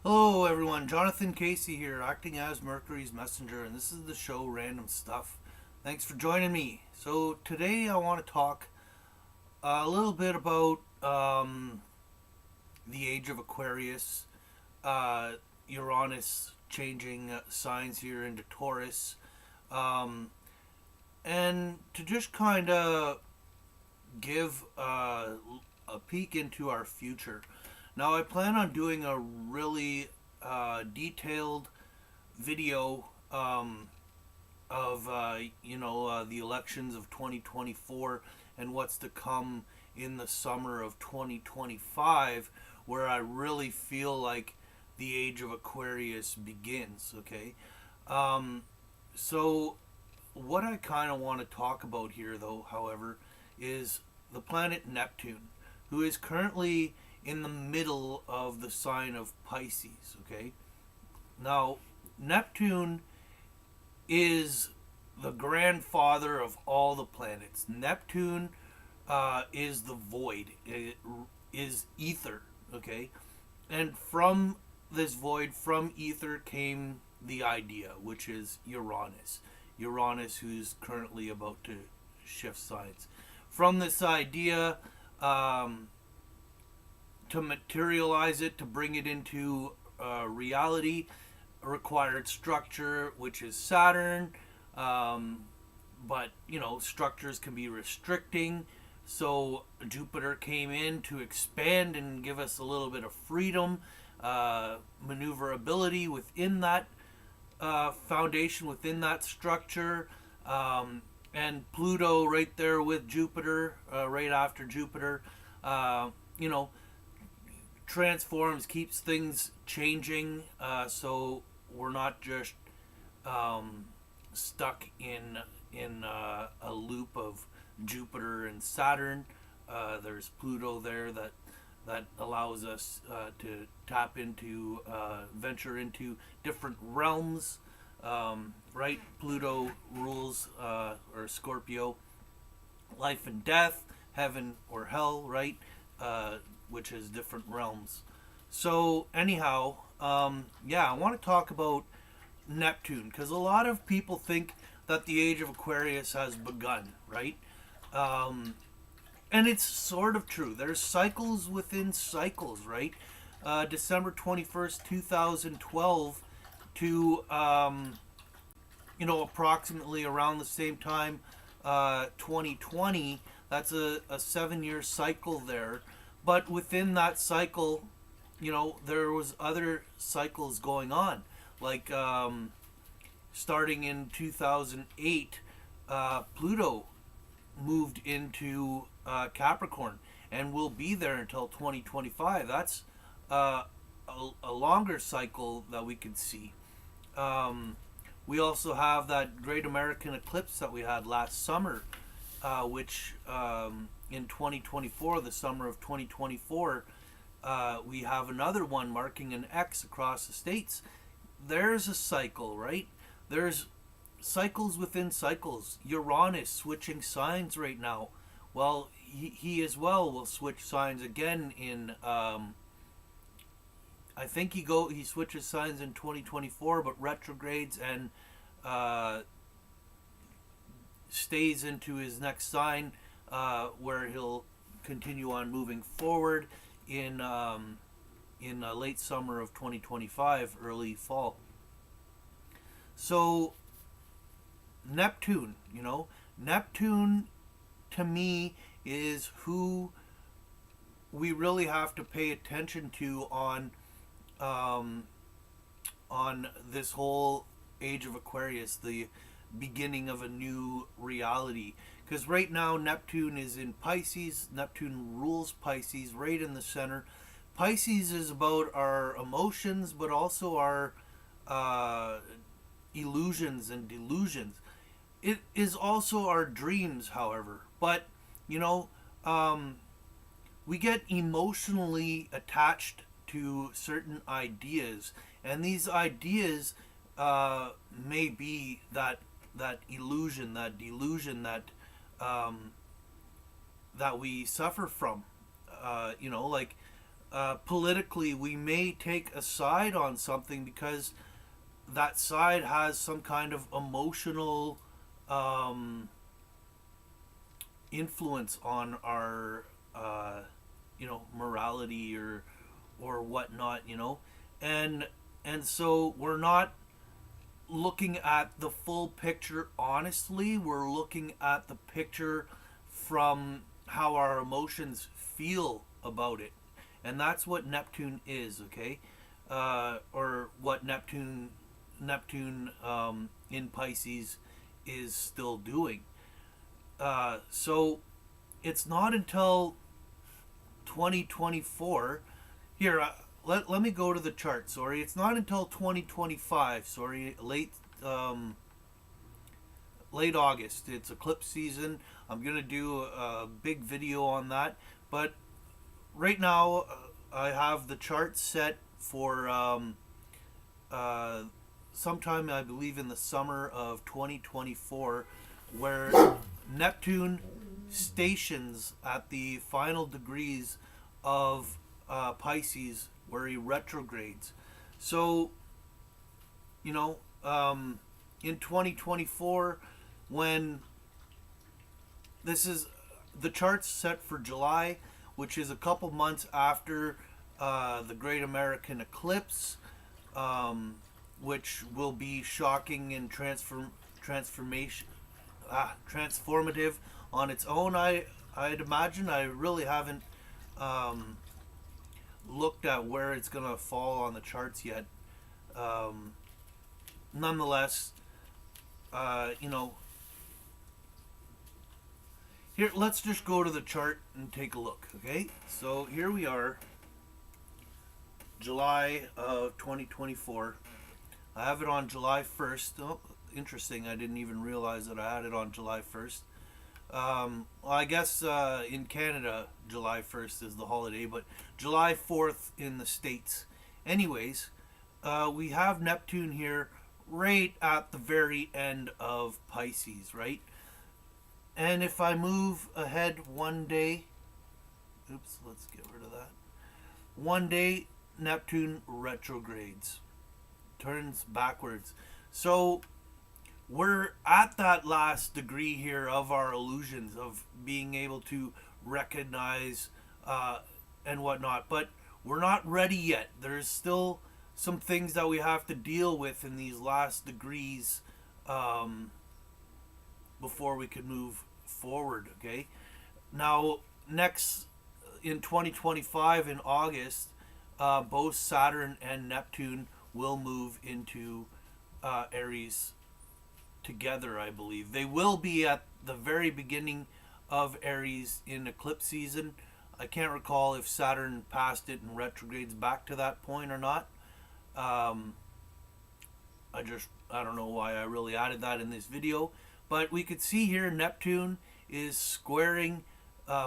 Hello, everyone. Jonathan Casey here, acting as Mercury's messenger, and this is the show Random Stuff. Thanks for joining me. So, today I want to talk a little bit about the age of Aquarius, uh, Uranus changing signs here into Taurus, um, and to just kind of give a peek into our future. Now, I plan on doing a really detailed video of the elections of 2024 and what's to come in the summer of 2025, where I really feel like the age of Aquarius begins. Okay, um, so what I kind of want to talk about here, though, however, is the planet Neptune, who is currently in the middle of the sign of Pisces. Okay, now Neptune is the grandfather of all the planets. Neptune is the void. It is ether. Okay, and from this void, from ether, came the idea, which is Uranus. Uranus, who's currently about to shift signs. From this idea, um, to materialize it, to bring it into reality, required structure, which is Saturn. Um, but structures can be restricting. So Jupiter came in to expand and give us a little bit of freedom, maneuverability within that foundation, within that structure. And Pluto right there with Jupiter, right after Jupiter, uh, you know, transforms, keeps things changing, so we're not just um, stuck in a loop of Jupiter and Saturn. There's Pluto there that allows us to tap into, venture into different realms. Right, Pluto rules, or Scorpio, life and death, heaven or hell. Right, which is different realms. So anyhow, yeah, I want to talk about Neptune because a lot of people think that the age of Aquarius has begun, right? Um, and it's sort of true. There's cycles within cycles, right? December 21st, 2012 to approximately around the same time, 2020. That's a 7 year cycle there. But within that cycle, there was other cycles going on. Like starting in 2008, Pluto moved into Capricorn and will be there until 2025. That's a longer cycle that we could see. Um, we also have that great American eclipse that we had last summer, which in 2024, the summer of 2024, we have another one marking an X across the states. There's a cycle, right? There's cycles within cycles. Uranus switching signs right now. Well, he as well will switch signs again in. I think he switches signs in 2024, but retrogrades and uh, stays into his next sign, where he'll continue on moving forward in late summer of 2025, early fall. So Neptune, Neptune to me is who we really have to pay attention to um, on this whole age of Aquarius, the beginning of a new reality. Because right now Neptune is in Pisces. Neptune rules Pisces right in the center. Pisces is about our emotions, but also our uh, illusions and delusions. It is also our dreams, however. But, you know, um, we get emotionally attached to certain ideas, and these ideas may be that illusion, that delusion um, that we suffer from. Like politically we may take a side on something because that side has some kind of emotional um, influence on our morality or whatnot, and so we're not looking at the full picture honestly. We're looking at the picture from how our emotions feel about it, and that's what Neptune is. Okay, or what Neptune in Pisces is still doing. So it's not until 2024. Here, let me go to the chart. Sorry, it's not until 2025. Sorry, late August. It's eclipse season. I'm gonna do a big video on that. But right now, I have the chart set for sometime, I believe, in the summer of 2024, where Neptune stations at the final degrees of Pisces, where he retrogrades. So, in 2024, when this is the chart's set for July, which is a couple months after the Great American Eclipse, which will be shocking and transformative on its own. I'd imagine. I really haven't looked at where it's gonna fall on the charts yet. Nonetheless, here, let's just go to the chart and take a look. Okay, so here we are, July of 2024. I have it on July 1st. Oh, interesting. I didn't even realize that I had it on July 1st. Well, I guess in Canada, July 1st is the holiday, but July 4th in the States. Anyways, we have Neptune here right at the very end of Pisces, right? And if I move ahead one day, oops, let's get rid of that. One day, Neptune retrogrades, turns backwards. So we're at that last degree here of our illusions of being able to recognize and whatnot, but we're not ready yet. There's still some things that we have to deal with in these last degrees before we can move forward. Okay, now next in 2025 in August, both Saturn and Neptune will move into Aries together. I believe they will be at the very beginning of Aries in eclipse season. I can't recall if Saturn passed it and retrogrades back to that point or not. I don't know why I really added that in this video, but we could see here Neptune is squaring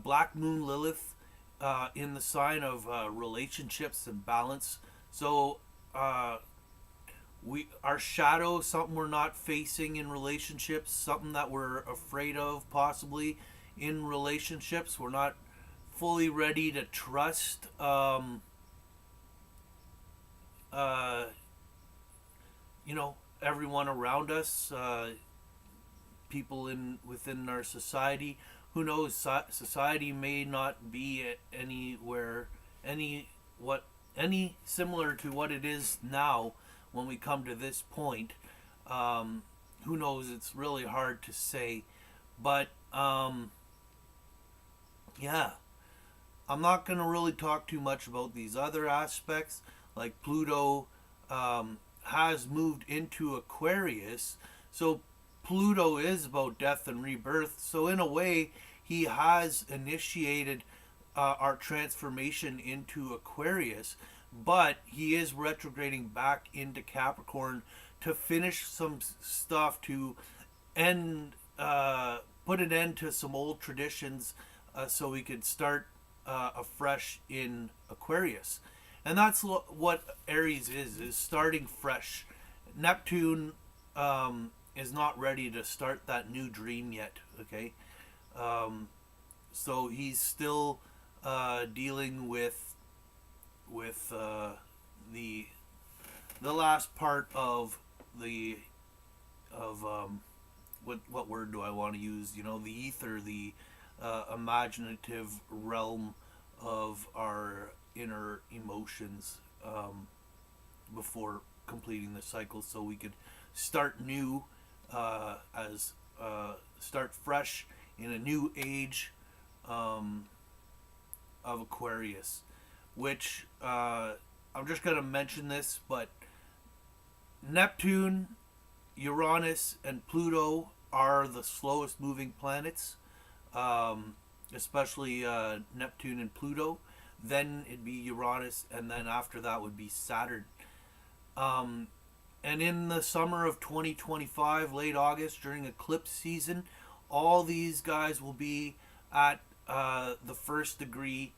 Black Moon Lilith in the sign of relationships and balance. So our shadow, something we're not facing in relationships, something that we're afraid of possibly in relationships. We're not fully ready to trust everyone around us, people within our society. Who knows? Society may not be anywhere any similar to what it is now when we come to this point. Who knows? It's really hard to say, but yeah, I'm not going to really talk too much about these other aspects. Like Pluto has moved into Aquarius, so Pluto is about death and rebirth. So in a way, he has initiated our transformation into Aquarius, but he is retrograding back into Capricorn to finish some stuff, to end, put an end to some old traditions, so we could start afresh in Aquarius. And that's what Aries is starting fresh. Neptune is not ready to start that new dream yet, okay? So he's still dealing with with the last part of the of what word do I want to use? You know, the ether, the imaginative realm of our inner emotions, before completing the cycle, so we could start new, as start fresh in a new age, of Aquarius, which I'm just going to mention this, but Neptune, Uranus, and Pluto are the slowest moving planets, especially Neptune and Pluto. Then it'd be Uranus, and then after that would be Saturn. And in the summer of 2025, late August, during eclipse season, all these guys will be at the first degree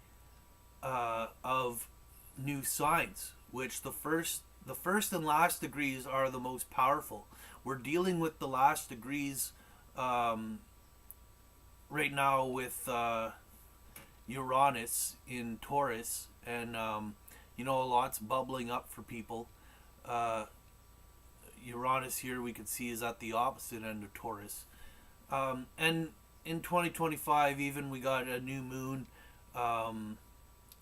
of new signs, which the first and last degrees are the most powerful. We're dealing with the last degrees right now with Uranus in Taurus, and you know, a lot's bubbling up for people. Uranus here we can see is at the opposite end of Taurus, and in 2025 even we got a new moon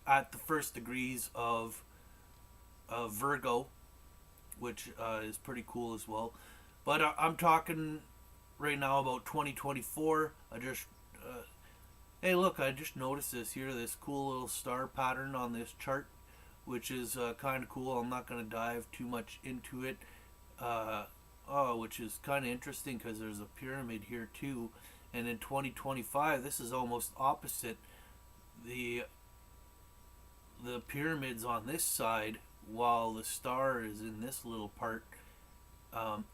at the first degrees of Virgo, which is pretty cool as well. But I'm talking right now about 2024. Hey, look, I just noticed this cool little star pattern on this chart, which is kind of cool. I'm not going to dive too much into it, which is kind of interesting because there's a pyramid here too. And in 2025, this is almost opposite. The pyramid's on this side while the star is in this little part. And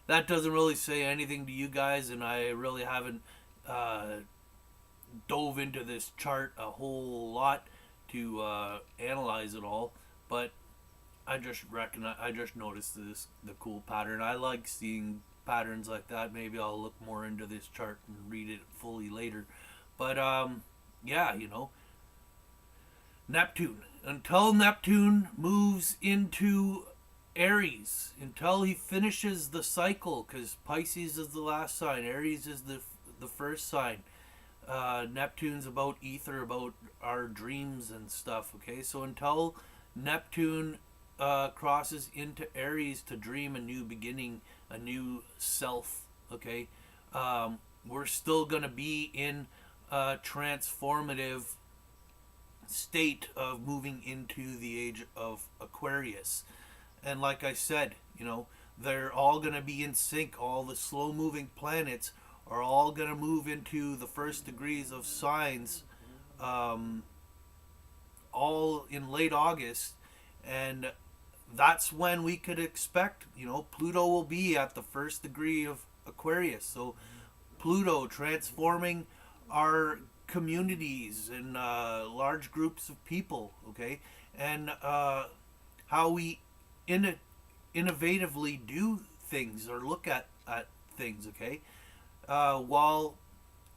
that doesn't really say anything to you guys, and I really haven't dove into this chart a whole lot to analyze it all, but I just noticed the cool pattern. I like seeing patterns like that. Maybe I'll look more into this chart and read it fully later. But yeah, you know, Neptune. Until Neptune moves into Aries, until he finishes the cycle, because Pisces is the last sign, Aries is the first sign. Neptune's about ether, about our dreams and stuff. Okay, so until Neptune crosses into Aries to dream a new beginning, a new self. Okay, we're still gonna be in a transformative state of moving into the age of Aquarius. And like I said, you know, they're all going to be in sync. All the slow moving planets are all going to move into the first degrees of signs, all in late August. And that's when we could expect, you know, Pluto will be at the first degree of Aquarius. So Pluto transforming our communities and large groups of people, okay, and how we innovatively do things or look at things, okay, while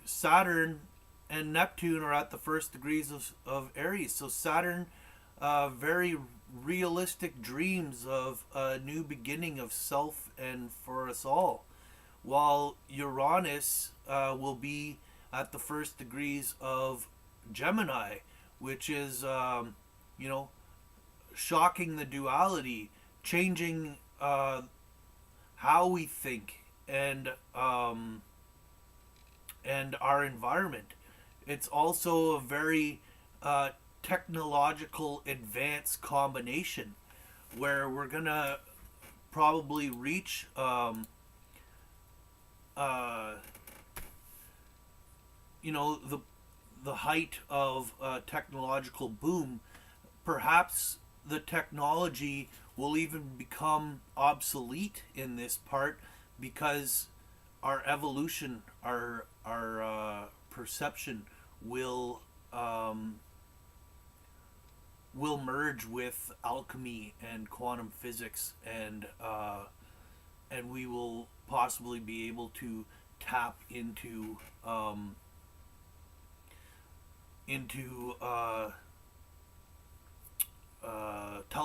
Saturn and Neptune are at the first degrees of Aries. So Saturn, very realistic dreams of a new beginning of self and for us all, while Uranus will be at the first degrees of Gemini, which is, you know, shocking the duality, changing how we think and our environment. It's also a very technological advanced combination where we're gonna probably reach you know, the height of technological boom. Perhaps the technology will even become obsolete in this part because our evolution, our perception will merge with alchemy and quantum physics, and we will possibly be able to tap into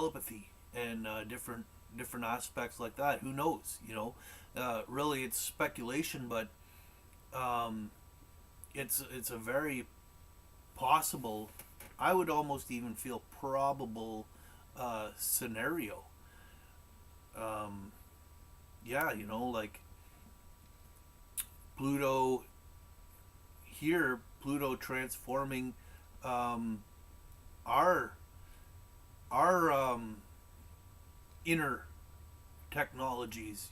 telepathy and different aspects like that. Who knows? Really, it's speculation, but it's a very possible. I would almost even feel probable scenario. Yeah, like Pluto here, Pluto transforming our inner technologies,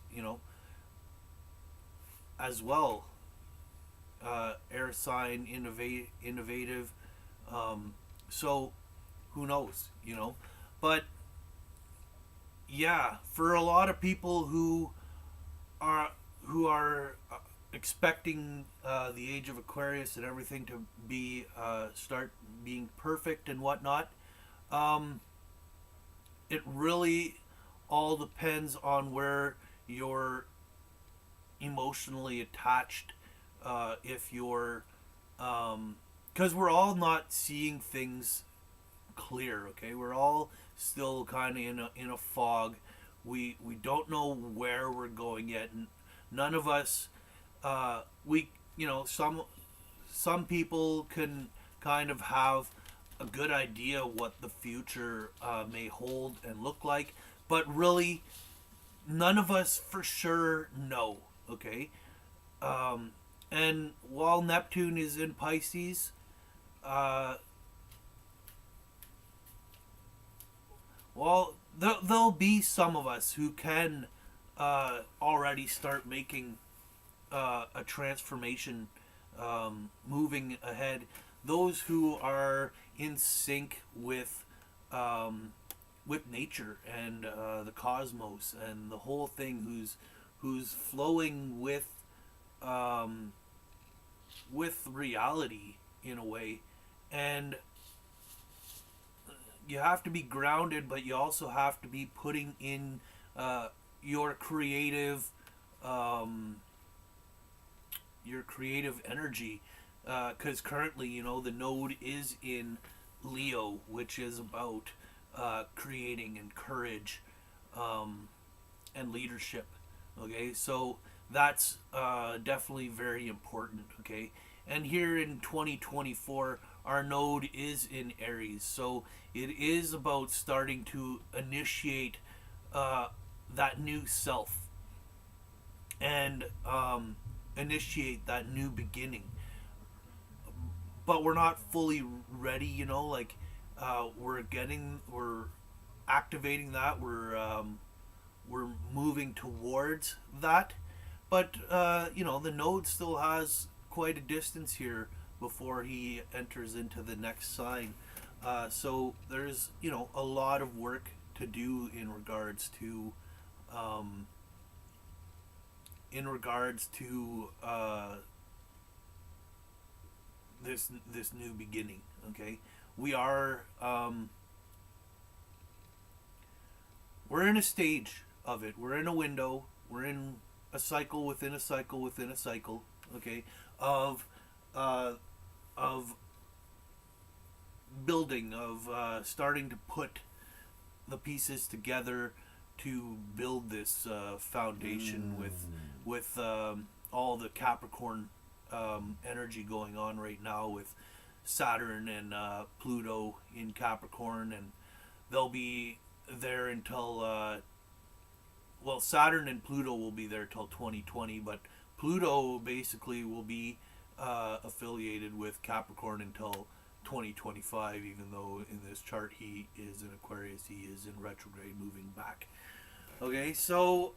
as well. Air sign, innovative. So who knows, But yeah, for a lot of people who are expecting the age of Aquarius and everything to be start being perfect and whatnot, it really all depends on where you're emotionally attached. If you're, because we're all not seeing things clear. Okay, we're all still kind of in a fog. We don't know where we're going yet. None of us. We some people can kind of have a good idea what the future may hold and look like, but really none of us for sure know. Okay. And while Neptune is in Pisces, well, there'll be some of us who can already start making a transformation, moving ahead. Those who are in sync with nature and the cosmos and the whole thing, who's flowing with reality in a way. And you have to be grounded, but you also have to be putting in your creative energy, because currently, the node is in Leo, which is about creating and courage, and leadership. Okay, so that's definitely very important. Okay, and here in 2024, our node is in Aries, so it is about starting to initiate that new self and initiate that new beginning. But we're not fully ready, like we're activating that. We're moving towards that, but the node still has quite a distance here before he enters into the next sign. So there's a lot of work to do in regards to this new beginning. Okay, we are we're in a stage of it. We're in a window. We're in a cycle within a cycle within a cycle. Okay, of building, of starting to put the pieces together to build this foundation with all the Capricorn energy going on right now, with Saturn and Pluto in Capricorn, and they'll be there until Saturn and Pluto will be there till 2020, but Pluto basically will be affiliated with Capricorn until 2025, even though in this chart he is in Aquarius, he is in retrograde, moving back. Okay, so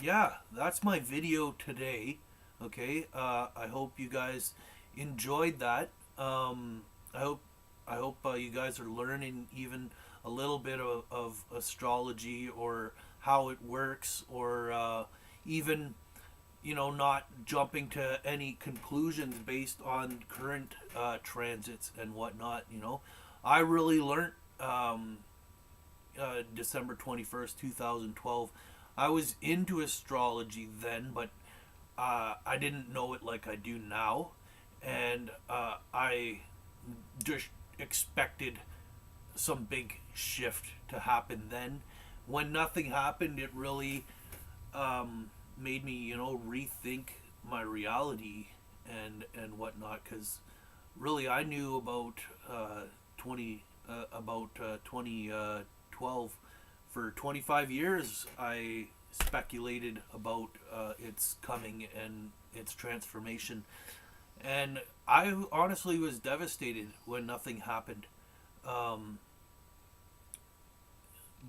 yeah, that's my video today. Okay, I hope you guys enjoyed that. I hope you guys are learning even a little bit of astrology, or how it works, or even not jumping to any conclusions based on current transits and whatnot. I really learned December 21st, 2012. I was into astrology then, but I didn't know it like I do now, and I just expected some big shift to happen then. When nothing happened, it really made me, rethink my reality and whatnot. Because really, I knew about 2012 for 25 years. I speculated about its coming and its transformation, and I honestly was devastated when nothing happened. Um,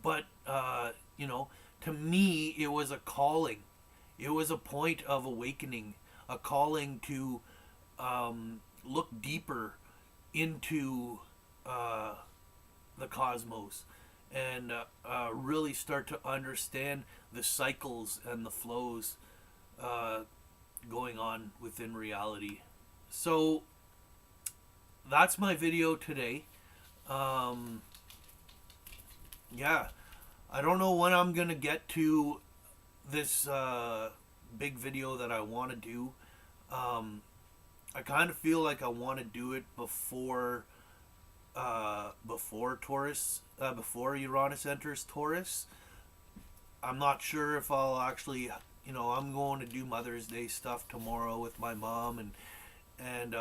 but to me, it was a calling. It was a point of awakening, a calling to look deeper into uh, the cosmos and really start to understand the cycles and the flows uh, going on within reality. So that's my video today. Um, yeah, I don't know when I'm gonna get to this big video that I want to do. I kind of feel like I want to do it before Taurus, before Uranus enters Taurus. I'm not sure if I'll actually, I'm going to do Mother's Day stuff tomorrow with my mom, and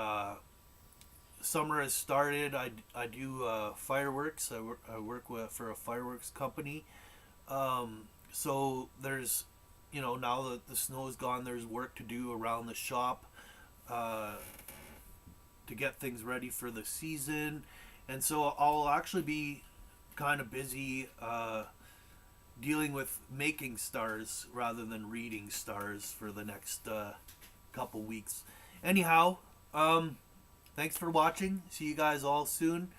summer has started. I do fireworks. I work for a fireworks company. So there's, now that the snow is gone, there's work to do around the shop uh, to get things ready for the season. And so I'll actually be kind of busy dealing with making stars rather than reading stars for the next couple weeks. Anyhow, thanks for watching. See you guys all soon.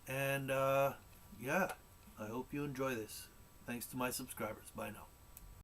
And yeah, I hope you enjoy this. Thanks to my subscribers. Bye now.